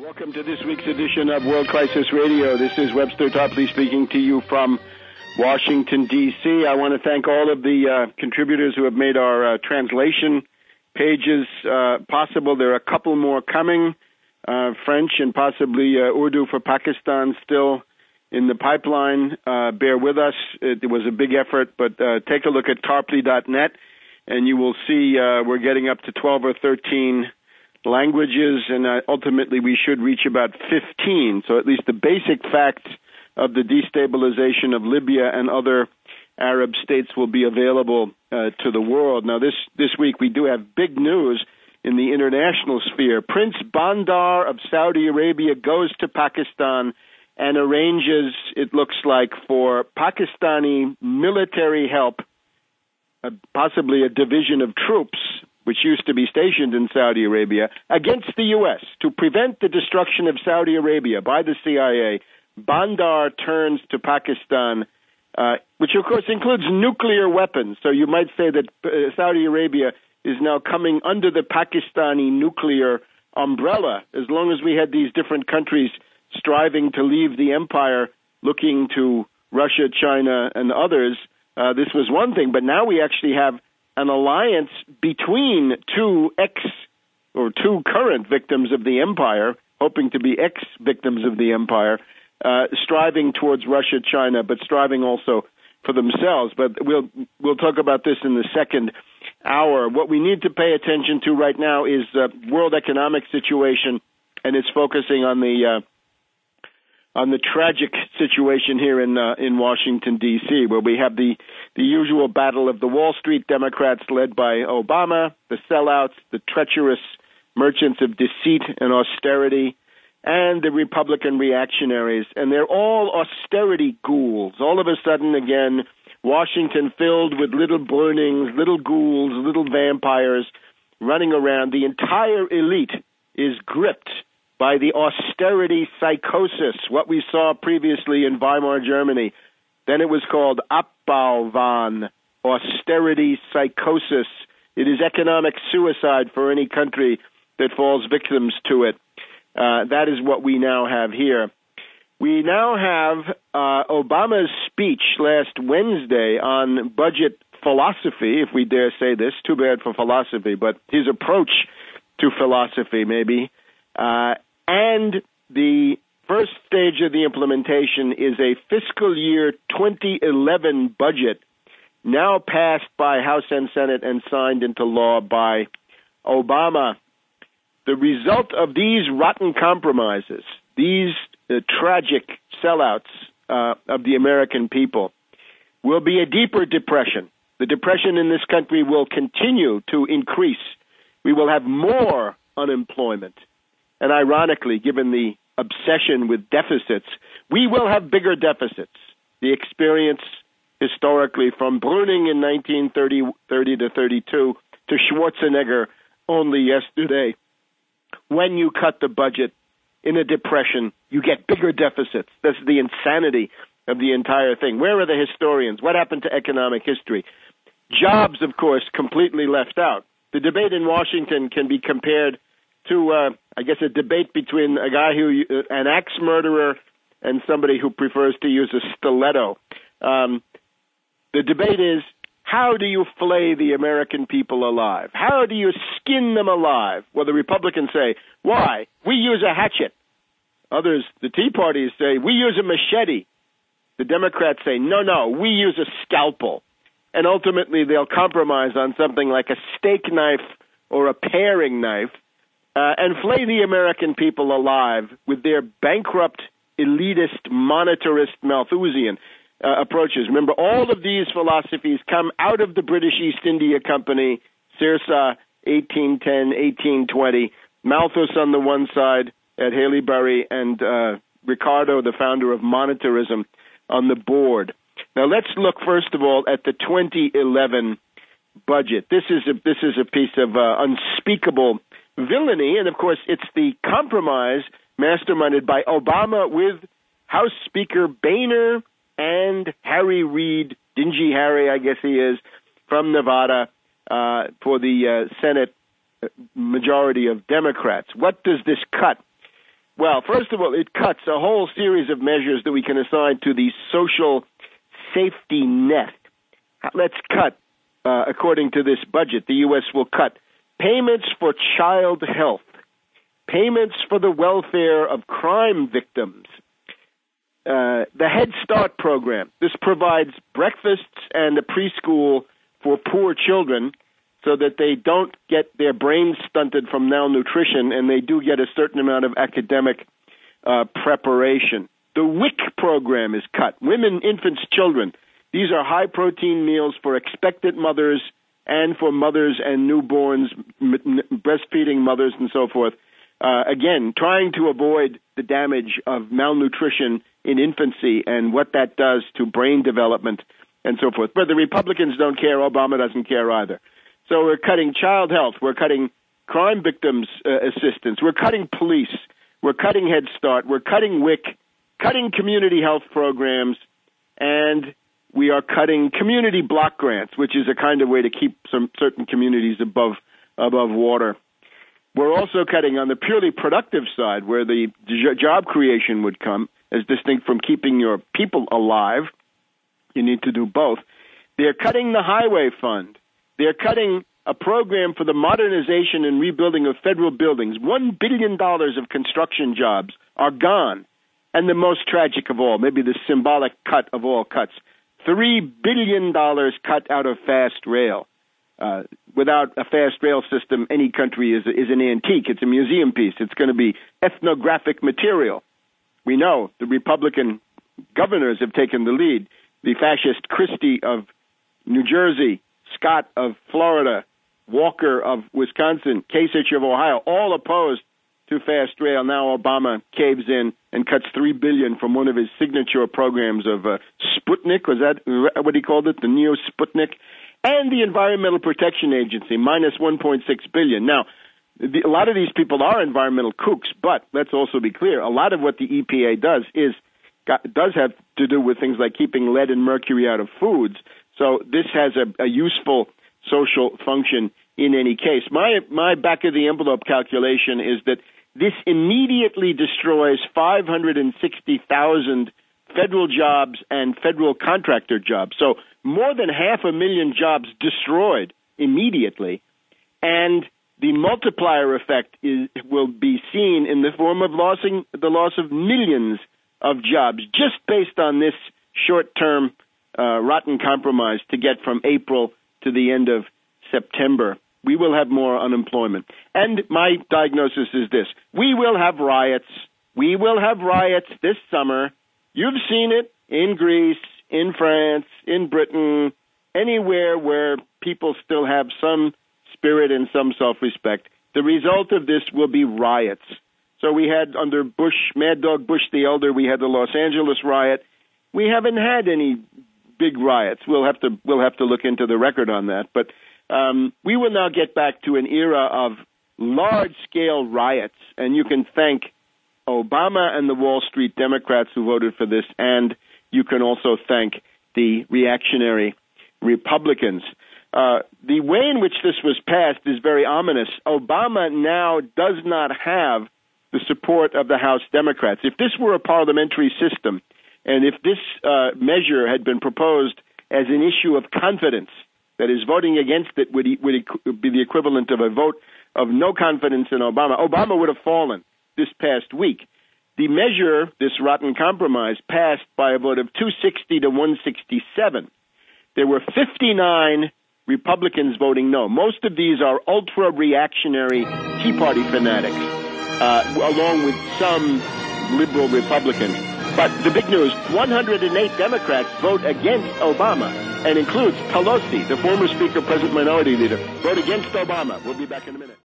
Welcome to this week's edition of World Crisis Radio. This is Webster Tarpley speaking to you from Washington, D.C. I want to thank all of the contributors who have made our translation pages possible. There are a couple more coming, French and possibly Urdu for Pakistan still in the pipeline. Bear with us. It was a big effort, but take a look at tarpley.net, and you will see we're getting up to 12 or 13 languages, and ultimately we should reach about 15. So at least the basic facts of the destabilization of Libya and other Arab states will be available to the world. Now, this week we do have big news in the international sphere. Prince Bandar of Saudi Arabia goes to Pakistan and arranges, it looks like, for Pakistani military help, possibly a division of troops, which used to be stationed in Saudi Arabia, against the U.S. To prevent the destruction of Saudi Arabia by the CIA, Bandar turns to Pakistan, which of course includes nuclear weapons. So you might say that Saudi Arabia is now coming under the Pakistani nuclear umbrella. As long as we had these different countries striving to leave the empire, looking to Russia, China, and others, this was one thing. But now we actually have an alliance between two current victims of the empire, hoping to be ex-victims of the empire, striving towards Russia, China, but striving also for themselves. But we'll talk about this in the second hour. What we need to pay attention to right now is the world economic situation, and it's focusing on the tragic situation here in Washington, D.C., where we have the usual battle of the Wall Street Democrats led by Obama, the sellouts, the treacherous merchants of deceit and austerity, and the Republican reactionaries. And they're all austerity ghouls. All of a sudden, again, Washington filled with little burnings, little ghouls, little vampires running around. The entire elite is gripped by the austerity psychosis, what we saw previously in Weimar Germany. Then it was called Abbauwahn, austerity psychosis. It is economic suicide for any country that falls victims to it. That is what we now have here. We now have Obama's speech last Wednesday on budget philosophy, if we dare say this. Too bad for philosophy, but his approach to philosophy, maybe. And the first stage of the implementation is a fiscal year 2011 budget now passed by House and Senate and signed into law by Obama. The result of these rotten compromises, these tragic sellouts of the American people, will be a deeper depression. The depression in this country will continue to increase. We will have more unemployment. And ironically, given the obsession with deficits, we will have bigger deficits. The experience historically from Brüning in 1930 to 32 to Schwarzenegger only yesterday. When you cut the budget in a depression, you get bigger deficits. That's the insanity of the entire thing. Where are the historians? What happened to economic history? Jobs, of course, completely left out. The debate in Washington can be compared to, I guess, a debate between a guy an axe murderer and somebody who prefers to use a stiletto. The debate is, how do you flay the American people alive? How do you skin them alive? Well, the Republicans say, why? We use a hatchet. Others, the Tea Parties, say, we use a machete. The Democrats say, no, we use a scalpel. And ultimately, they'll compromise on something like a steak knife or a paring knife, and flay the American people alive with their bankrupt, elitist, monetarist, Malthusian approaches. Remember, all of these philosophies come out of the British East India Company, Sirsa, 1810, 1820, Malthus on the one side at Haileybury, and Ricardo, the founder of monetarism, on the board. Now, let's look, first of all, at the 2011 budget. This is a piece of unspeakable villainy, and of course it's the compromise masterminded by Obama with House Speaker Boehner and Harry Reid, Dingy Harry, I guess he is, from Nevada, for the Senate majority of Democrats. What does this cut? Well, first of all, it cuts a whole series of measures that we can assign to the social safety net. Let's cut, according to this budget, the U.S. will cut payments for child health, payments for the welfare of crime victims, the Head Start program. This provides breakfasts and a preschool for poor children so that they don't get their brains stunted from malnutrition and they do get a certain amount of academic preparation. The WIC program is cut. Women, infants, children. These are high-protein meals for expectant mothers and for mothers and newborns, breastfeeding mothers and so forth. Again, trying to avoid the damage of malnutrition in infancy and what that does to brain development and so forth. But the Republicans don't care. Obama doesn't care either. So we're cutting child health. We're cutting crime victims assistance. We're cutting police. We're cutting Head Start. We're cutting WIC, cutting community health programs, and we are cutting community block grants, which is a kind of way to keep some certain communities above water. We're also cutting on the purely productive side, where the job creation would come, as distinct from keeping your people alive. You need to do both. They're cutting the highway fund. They're cutting a program for the modernization and rebuilding of federal buildings. $1 billion of construction jobs are gone. And the most tragic of all, maybe the symbolic cut of all cuts, $3 billion cut out of fast rail. Without a fast rail system, any country is an antique. It's a museum piece. It's going to be ethnographic material. We know the Republican governors have taken the lead. The fascist Christie of New Jersey, Scott of Florida, Walker of Wisconsin, Kasich of Ohio, all opposed to fast rail. Now Obama caves in and cuts $3 billion from one of his signature programs of Sputnik. Was that what he called it? The Neo-Sputnik. And the Environmental Protection Agency, minus $1.6 billion. Now, a lot of these people are environmental kooks, but let's also be clear, a lot of what the EPA does have to do with things like keeping lead and mercury out of foods. So this has a useful social function in any case. My back-of-the-envelope calculation is that this immediately destroys 560,000 federal jobs and federal contractor jobs. So more than 500,000 jobs destroyed immediately. And the multiplier effect will be seen in the form of the loss of millions of jobs just based on this short-term rotten compromise to get from April to the end of September. We will have more unemployment. And my diagnosis is this. We will have riots. We will have riots this summer. You've seen it in Greece, in France, in Britain, anywhere where people still have some spirit and some self-respect. The result of this will be riots. So we had under Bush, Mad Dog Bush the Elder, we had the Los Angeles riot. We haven't had any big riots. We'll have to look into the record on that. But we will now get back to an era of large-scale riots, and you can thank Obama and the Wall Street Democrats who voted for this, and you can also thank the reactionary Republicans. The way in which this was passed is very ominous. Obama now does not have the support of the House Democrats. If this were a parliamentary system, and if this measure had been proposed as an issue of confidence, that is, voting against it would be the equivalent of a vote of no confidence in Obama, Obama would have fallen this past week. The measure, this rotten compromise, passed by a vote of 260 to 167. There were 59 Republicans voting no. Most of these are ultra-reactionary Tea Party fanatics, along with some liberal Republicans. But the big news, 108 Democrats vote against Obama, and includes Pelosi, the former Speaker, present Minority Leader, vote against Obama. We'll be back in a minute.